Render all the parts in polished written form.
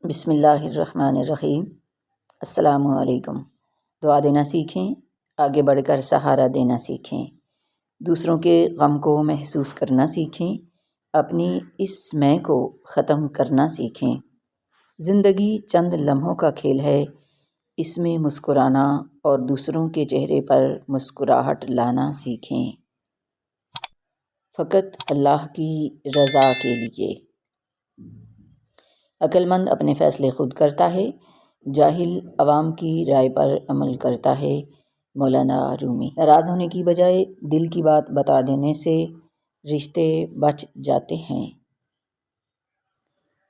بسم اللہ الرحمن الرحیم۔ السلام علیکم۔ دعا دینا سیکھیں، آگے بڑھ کر سہارا دینا سیکھیں، دوسروں کے غم کو محسوس کرنا سیکھیں، اپنی اس میں کو ختم کرنا سیکھیں۔ زندگی چند لمحوں کا کھیل ہے، اس میں مسکرانا اور دوسروں کے چہرے پر مسکراہٹ لانا سیکھیں، فقط اللہ کی رضا کے لیے۔ عقل مند اپنے فیصلے خود کرتا ہے، جاہل عوام کی رائے پر عمل کرتا ہے۔ مولانا رومی۔ ناراض ہونے کی بجائے دل کی بات بتا دینے سے رشتے بچ جاتے ہیں۔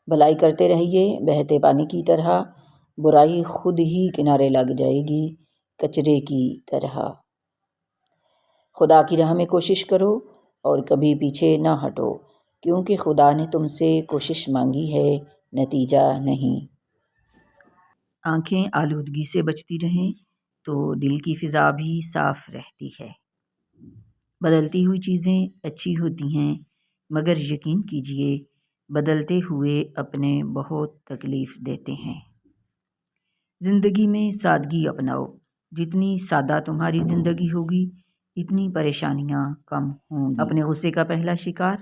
بھلائی کرتے رہیے بہتے پانی کی طرح، برائی خود ہی کنارے لگ جائے گی کچرے کی طرح۔ خدا کی راہ میں کوشش کرو اور کبھی پیچھے نہ ہٹو، کیونکہ خدا نے تم سے کوشش مانگی ہے، نتیجہ نہیں۔ آنکھیں آلودگی سے بچتی رہیں تو دل کی فضا بھی صاف رہتی ہے۔ بدلتی ہوئی چیزیں اچھی ہوتی ہیں، مگر یقین کیجیے بدلتے ہوئے اپنے بہت تکلیف دیتے ہیں۔ زندگی میں سادگی اپناؤ، جتنی سادہ تمہاری زندگی ہوگی اتنی پریشانیاں کم ہوں گی۔ اپنے غصے کا پہلا شکار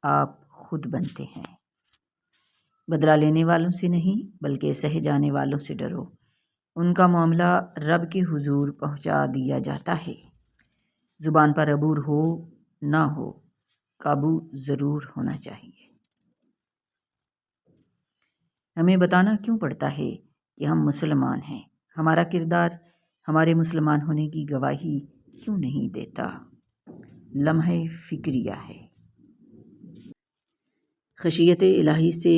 آپ خود بنتے ہیں۔ بدلہ لینے والوں سے نہیں بلکہ سہے جانے والوں سے ڈرو، ان کا معاملہ رب کے حضور پہنچا دیا جاتا ہے۔ زبان پر عبور ہو نہ ہو، قابو ضرور ہونا چاہیے۔ ہمیں بتانا کیوں پڑتا ہے کہ ہم مسلمان ہیں؟ ہمارا کردار ہمارے مسلمان ہونے کی گواہی کیوں نہیں دیتا؟ لمحہ فکریہ ہے۔ خشیت الہی سے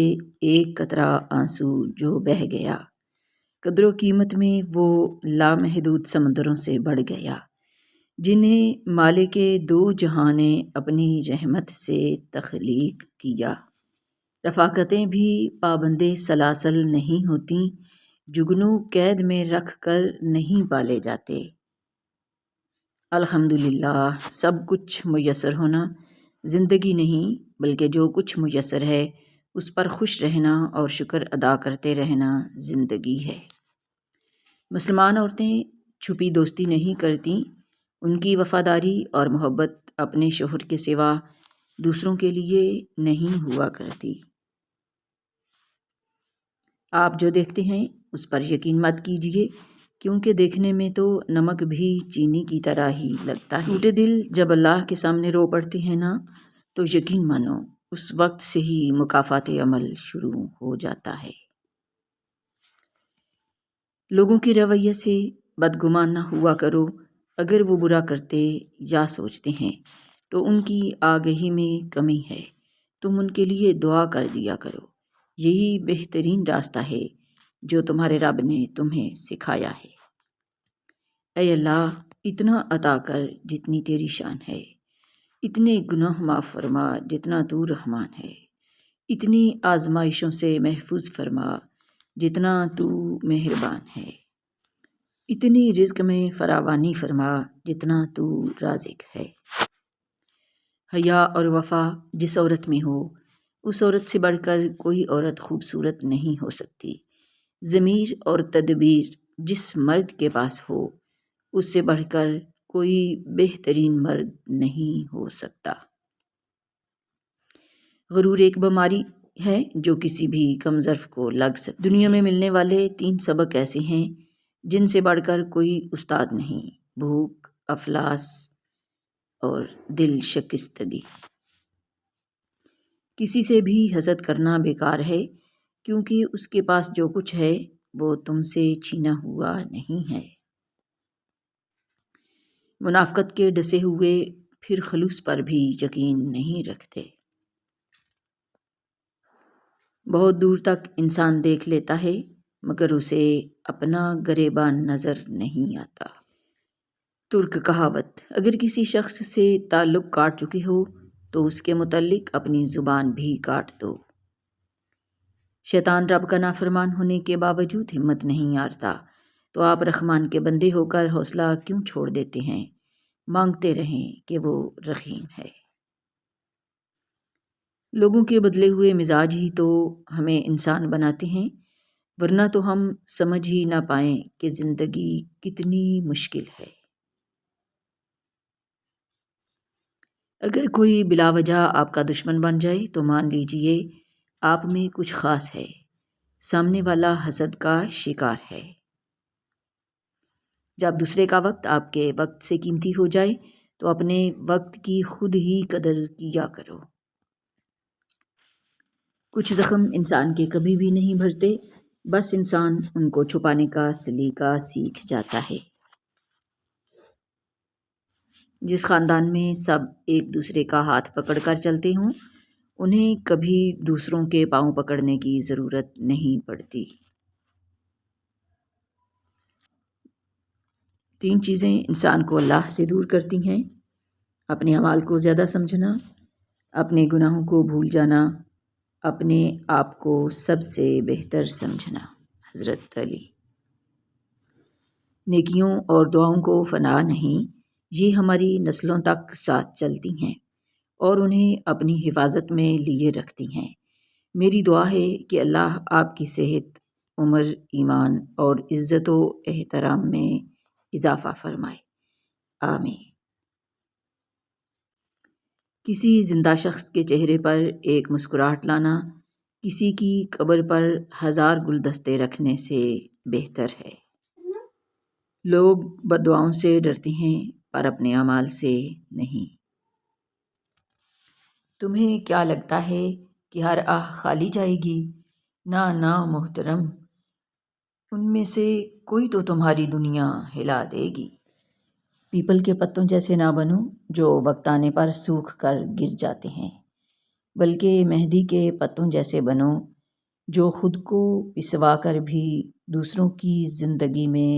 ایک قطرہ آنسو جو بہہ گیا، قدر و قیمت میں وہ لامحدود سمندروں سے بڑھ گیا، جنہیں مالک دو جہاں نے اپنی رحمت سے تخلیق کیا۔ رفاقتیں بھی پابند سلاسل نہیں ہوتیں، جگنو قید میں رکھ کر نہیں پالے جاتے۔ الحمدللہ، سب کچھ میسر ہونا زندگی نہیں بلکہ جو کچھ میسر ہے اس پر خوش رہنا اور شکر ادا کرتے رہنا زندگی ہے۔ مسلمان عورتیں چھپی دوستی نہیں کرتیں، ان کی وفاداری اور محبت اپنے شوہر کے سوا دوسروں کے لیے نہیں ہوا کرتی۔ آپ جو دیکھتے ہیں اس پر یقین مت کیجیے، کیونکہ دیکھنے میں تو نمک بھی چینی کی طرح ہی لگتا ہے۔ ٹوٹے دل جب اللہ کے سامنے رو پڑتے ہیں نا، تو یقین مانو اس وقت سے ہی مکافات عمل شروع ہو جاتا ہے۔ لوگوں کے رویے سے بدگمان نہ ہوا کرو، اگر وہ برا کرتے یا سوچتے ہیں تو ان کی آگہی میں کمی ہے، تم ان کے لیے دعا کر دیا کرو، یہی بہترین راستہ ہے جو تمہارے رب نے تمہیں سکھایا ہے۔ اے اللہ، اتنا عطا کر جتنی تیری شان ہے، اتنے گناہ معاف فرما جتنا تو رحمان ہے، اتنی آزمائشوں سے محفوظ فرما جتنا تو مہربان ہے، اتنی رزق میں فراوانی فرما جتنا تو رازق ہے۔ حیا اور وفا جس عورت میں ہو، اس عورت سے بڑھ کر کوئی عورت خوبصورت نہیں ہو سکتی۔ ضمیر اور تدبیر جس مرد کے پاس ہو، اس سے بڑھ کر کوئی بہترین مرد نہیں ہو سکتا۔ غرور ایک بیماری ہے جو کسی بھی کم ظرف کو لگ سکتی۔ دنیا میں ملنے والے 3 سبق ایسے ہیں جن سے بڑھ کر کوئی استاد نہیں: بھوک، افلاس اور دل شکستگی۔ کسی سے بھی حسد کرنا بیکار ہے، کیونکہ اس کے پاس جو کچھ ہے وہ تم سے چھینا ہوا نہیں ہے۔ منافقت کے ڈسے ہوئے پھر خلوص پر بھی یقین نہیں رکھتے۔ بہت دور تک انسان دیکھ لیتا ہے مگر اسے اپنا گریبان نظر نہیں آتا۔ ترک کہاوت: اگر کسی شخص سے تعلق کاٹ چکے ہو تو اس کے متعلق اپنی زبان بھی کاٹ دو۔ شیطان رب کا نافرمان ہونے کے باوجود ہمت نہیں ہارتا، تو آپ رحمان کے بندے ہو کر حوصلہ کیوں چھوڑ دیتے ہیں؟ مانگتے رہیں کہ وہ رحیم ہے۔ لوگوں کے بدلے ہوئے مزاج ہی تو ہمیں انسان بناتے ہیں۔ ورنہ تو ہم سمجھ ہی نہ پائیں کہ زندگی کتنی مشکل ہے۔ اگر کوئی بلا وجہ آپ کا دشمن بن جائے تو مان لیجئے آپ میں کچھ خاص ہے، سامنے والا حسد کا شکار ہے۔ جب دوسرے کا وقت آپ کے وقت سے قیمتی ہو جائے تو اپنے وقت کی خود ہی قدر کیا کرو۔ کچھ زخم انسان کے کبھی بھی نہیں بھرتے، بس انسان ان کو چھپانے کا سلیقہ سیکھ جاتا ہے۔ جس خاندان میں سب ایک دوسرے کا ہاتھ پکڑ کر چلتے ہوں، انہیں کبھی دوسروں کے پاؤں پکڑنے کی ضرورت نہیں پڑتی۔ 3 چیزیں انسان کو اللہ سے دور کرتی ہیں: اپنے اعمال کو زیادہ سمجھنا، اپنے گناہوں کو بھول جانا، اپنے آپ کو سب سے بہتر سمجھنا۔ حضرت علی۔ نیکیوں اور دعاؤں کو فنا نہیں، یہ ہماری نسلوں تک ساتھ چلتی ہیں اور انہیں اپنی حفاظت میں لیے رکھتی ہیں۔ میری دعا ہے کہ اللہ آپ کی صحت، عمر، ایمان اور عزت و احترام میں اضافہ فرمائے، آمین۔ کسی زندہ شخص کے چہرے پر ایک مسکراہٹ لانا کسی کی قبر پر 1000 گلدستے رکھنے سے بہتر ہے۔ لوگ بددعاؤں سے ڈرتے ہیں پر اپنے اعمال سے نہیں۔ تمہیں کیا لگتا ہے کہ ہر آہ خالی جائے گی؟ نہ محترم، ان میں سے کوئی تو تمہاری دنیا ہلا دے گی۔ پیپل کے پتوں جیسے نہ بنو جو وقت آنے پر سوکھ کر گر جاتے ہیں، بلکہ مہندی کے پتوں جیسے بنو جو خود کو پسوا کر بھی دوسروں کی زندگی میں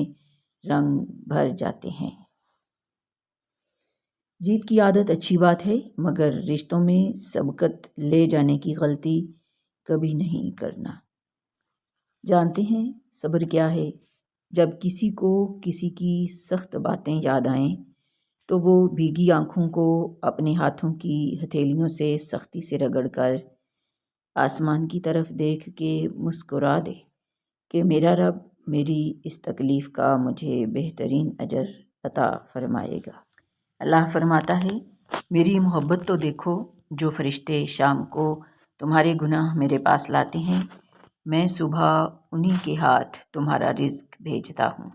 رنگ بھر جاتے ہیں۔ جیت کی عادت اچھی بات ہے، مگر رشتوں میں سبقت لے جانے کی غلطی کبھی نہیں کرنا۔ جانتے ہیں صبر کیا ہے؟ جب کسی کو کسی کی سخت باتیں یاد آئیں تو وہ بھیگی آنکھوں کو اپنے ہاتھوں کی ہتھیلیوں سے سختی سے رگڑ کر آسمان کی طرف دیکھ کے مسکرا دے کہ میرا رب میری اس تکلیف کا مجھے بہترین اجر عطا فرمائے گا۔ اللہ فرماتا ہے، میری محبت تو دیکھو، جو فرشتے شام کو تمہارے گناہ میرے پاس لاتے ہیں، میں صبح انہی کے ہاتھ تمہارا رزق بھیجتا ہوں۔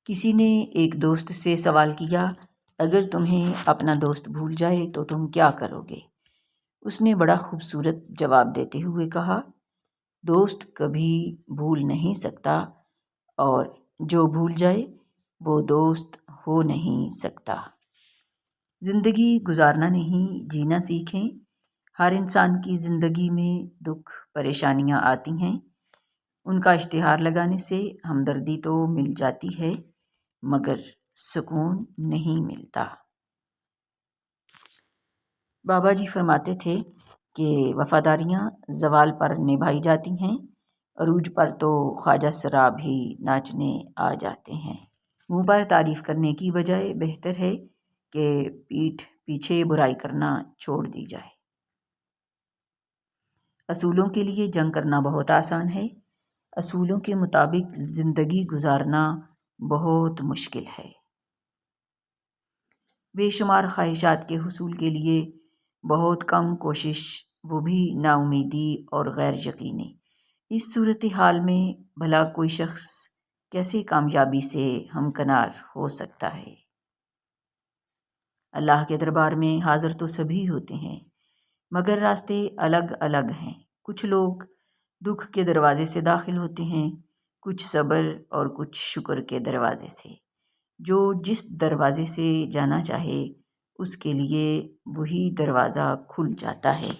کسی نے ایک دوست سے سوال کیا، اگر تمہیں اپنا دوست بھول جائے تو تم کیا کرو گے؟ اس نے بڑا خوبصورت جواب دیتے ہوئے کہا، دوست کبھی بھول نہیں سکتا اور جو بھول جائے وہ دوست ہو نہیں سکتا۔ زندگی گزارنا نہیں، جینا سیکھیں۔ ہر انسان کی زندگی میں دکھ پریشانیاں آتی ہیں، ان کا اشتہار لگانے سے ہمدردی تو مل جاتی ہے مگر سکون نہیں ملتا۔ بابا جی فرماتے تھے کہ وفاداریاں زوال پر نبھائی جاتی ہیں، عروج پر تو خواجہ سرا بھی ناچنے آ جاتے ہیں۔ منہ پر تعریف کرنے کی بجائے بہتر ہے کہ پیٹھ پیچھے برائی کرنا چھوڑ دی جائے۔ اصولوں کے لیے جنگ کرنا بہت آسان ہے، اصولوں کے مطابق زندگی گزارنا بہت مشکل ہے۔ بے شمار خواہشات کے حصول کے لیے بہت کم کوشش، وہ بھی نا امیدی اور غیر یقینی۔ اس صورتحال میں بھلا کوئی شخص کیسے کامیابی سے ہمکنار ہو سکتا ہے؟ اللہ کے دربار میں حاضر تو سبھی ہوتے ہیں مگر راستے الگ الگ ہیں۔ کچھ لوگ دکھ کے دروازے سے داخل ہوتے ہیں، کچھ صبر اور کچھ شکر کے دروازے سے۔ جو جس دروازے سے جانا چاہے اس کے لیے وہی دروازہ کھل جاتا ہے۔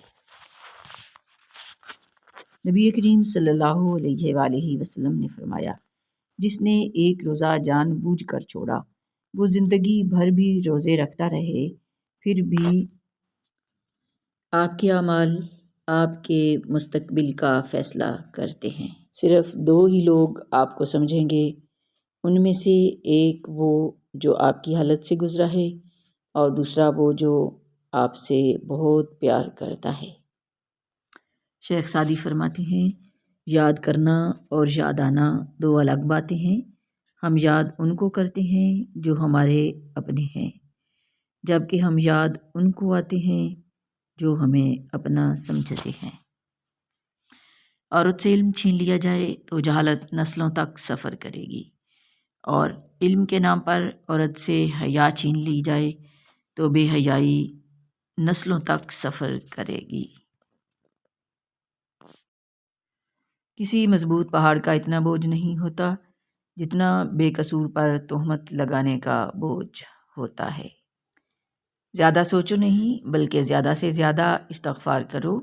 نبی کریم صلی اللہ علیہ وآلہ وسلم نے فرمایا، جس نے ایک روزہ جان بوجھ کر چھوڑا، وہ زندگی بھر بھی روزے رکھتا رہے، پھر بھی آپ کے اعمال آپ کے مستقبل کا فیصلہ کرتے ہیں۔ صرف 2 ہی لوگ آپ کو سمجھیں گے، ان میں سے ایک وہ جو آپ کی حالت سے گزرا ہے اور دوسرا وہ جو آپ سے بہت پیار کرتا ہے۔ شیخ سعدی فرماتے ہیں یاد کرنا اور یاد آنا دو الگ باتیں ہیں۔ ہم یاد ان کو کرتے ہیں جو ہمارے اپنے ہیں، جبکہ ہم یاد ان کو آتے ہیں جو ہمیں اپنا سمجھتے ہیں۔ عورت سے علم چھین لیا جائے تو جہالت نسلوں تک سفر کرے گی، اور علم کے نام پر عورت سے حیا چھین لی جائے تو بے حیائی نسلوں تک سفر کرے گی۔ کسی مضبوط پہاڑ کا اتنا بوجھ نہیں ہوتا جتنا بے قصور پر تہمت لگانے کا بوجھ ہوتا ہے۔ زیادہ سوچو نہیں بلکہ زیادہ سے زیادہ استغفار کرو،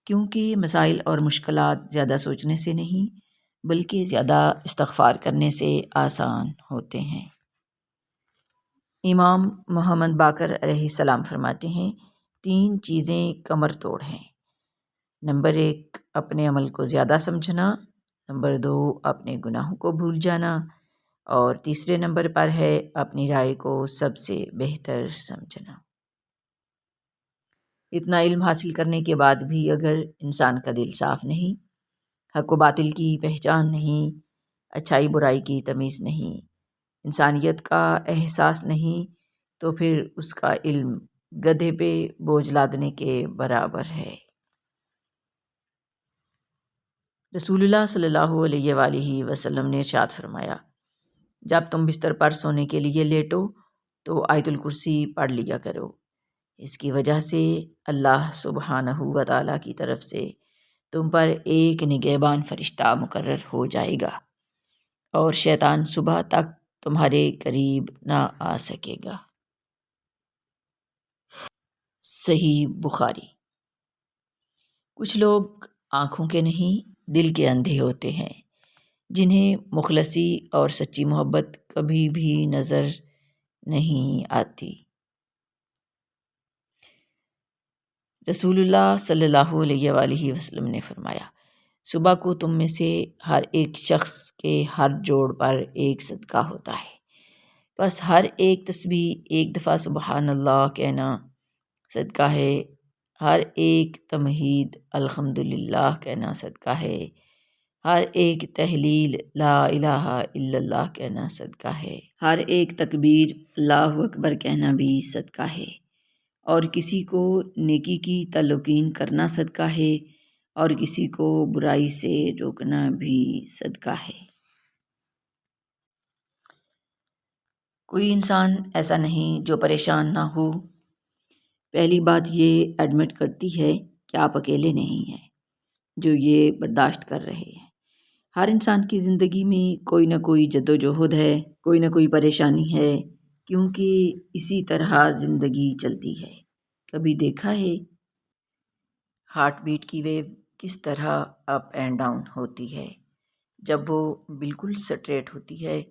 کیونکہ مسائل اور مشکلات زیادہ سوچنے سے نہیں بلکہ زیادہ استغفار کرنے سے آسان ہوتے ہیں۔ امام محمد باقر علیہ السلام فرماتے ہیں 3 چیزیں کمر توڑ ہیں۔ نمبر 1 اپنے عمل کو زیادہ سمجھنا، نمبر 2 اپنے گناہوں کو بھول جانا، اور تیسرے نمبر پر ہے اپنی رائے کو سب سے بہتر سمجھنا۔ اتنا علم حاصل کرنے کے بعد بھی اگر انسان کا دل صاف نہیں، حق و باطل کی پہچان نہیں، اچھائی برائی کی تمیز نہیں، انسانیت کا احساس نہیں، تو پھر اس کا علم گدھے پہ بوجھ لادنے کے برابر ہے۔ رسول اللہ صلی اللہ علیہ وآلہ وسلم نے ارشاد فرمایا جب تم بستر پر سونے کے لیے لیٹو تو آیت الکرسی پڑھ لیا کرو، اس کی وجہ سے اللہ سبحانہ و تعالیٰ کی طرف سے تم پر ایک نگہبان فرشتہ مقرر ہو جائے گا، اور شیطان صبح تک تمہارے قریب نہ آ سکے گا۔ صحیح بخاری۔ کچھ لوگ آنکھوں کے نہیں دل کے اندھے ہوتے ہیں، جنہیں مخلصی اور سچی محبت کبھی بھی نظر نہیں آتی۔ رسول اللہ صلی اللہ علیہ وآلہ وسلم نے فرمایا صبح کو تم میں سے ہر ایک شخص کے ہر جوڑ پر ایک صدقہ ہوتا ہے، بس ہر ایک تسبیح ایک دفعہ سبحان اللہ کہنا صدقہ ہے، ہر ایک تمہید الحمدللہ کہنا صدقہ ہے، ہر ایک تحلیل لا الہ الا اللہ کہنا صدقہ ہے، ہر ایک تکبیر اللہ اکبر کہنا بھی صدقہ ہے، اور کسی کو نیکی کی تلقین کرنا صدقہ ہے، اور کسی کو برائی سے روکنا بھی صدقہ ہے۔ کوئی انسان ایسا نہیں جو پریشان نہ ہو۔ پہلی بات یہ ایڈمٹ کرتی ہے کہ آپ اکیلے نہیں ہیں جو یہ برداشت کر رہے ہیں۔ ہر انسان کی زندگی میں کوئی نہ کوئی جدوجہد ہے، کوئی نہ کوئی پریشانی ہے، کیونکہ اسی طرح زندگی چلتی ہے۔ کبھی دیکھا ہے ہارٹ بیٹ کی ویو کس طرح اپ اینڈ ڈاؤن ہوتی ہے؟ جب وہ بالکل سٹریٹ ہوتی ہے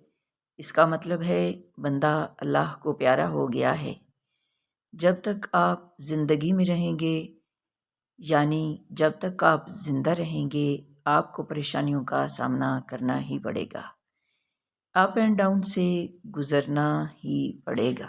اس کا مطلب ہے بندہ اللہ کو پیارا ہو گیا ہے۔ جب تک آپ زندگی میں رہیں گے، یعنی جب تک آپ زندہ رہیں گے، آپ کو پریشانیوں کا سامنا کرنا ہی پڑے گا، اپ اینڈ ڈاؤن سے گزرنا ہی پڑے گا۔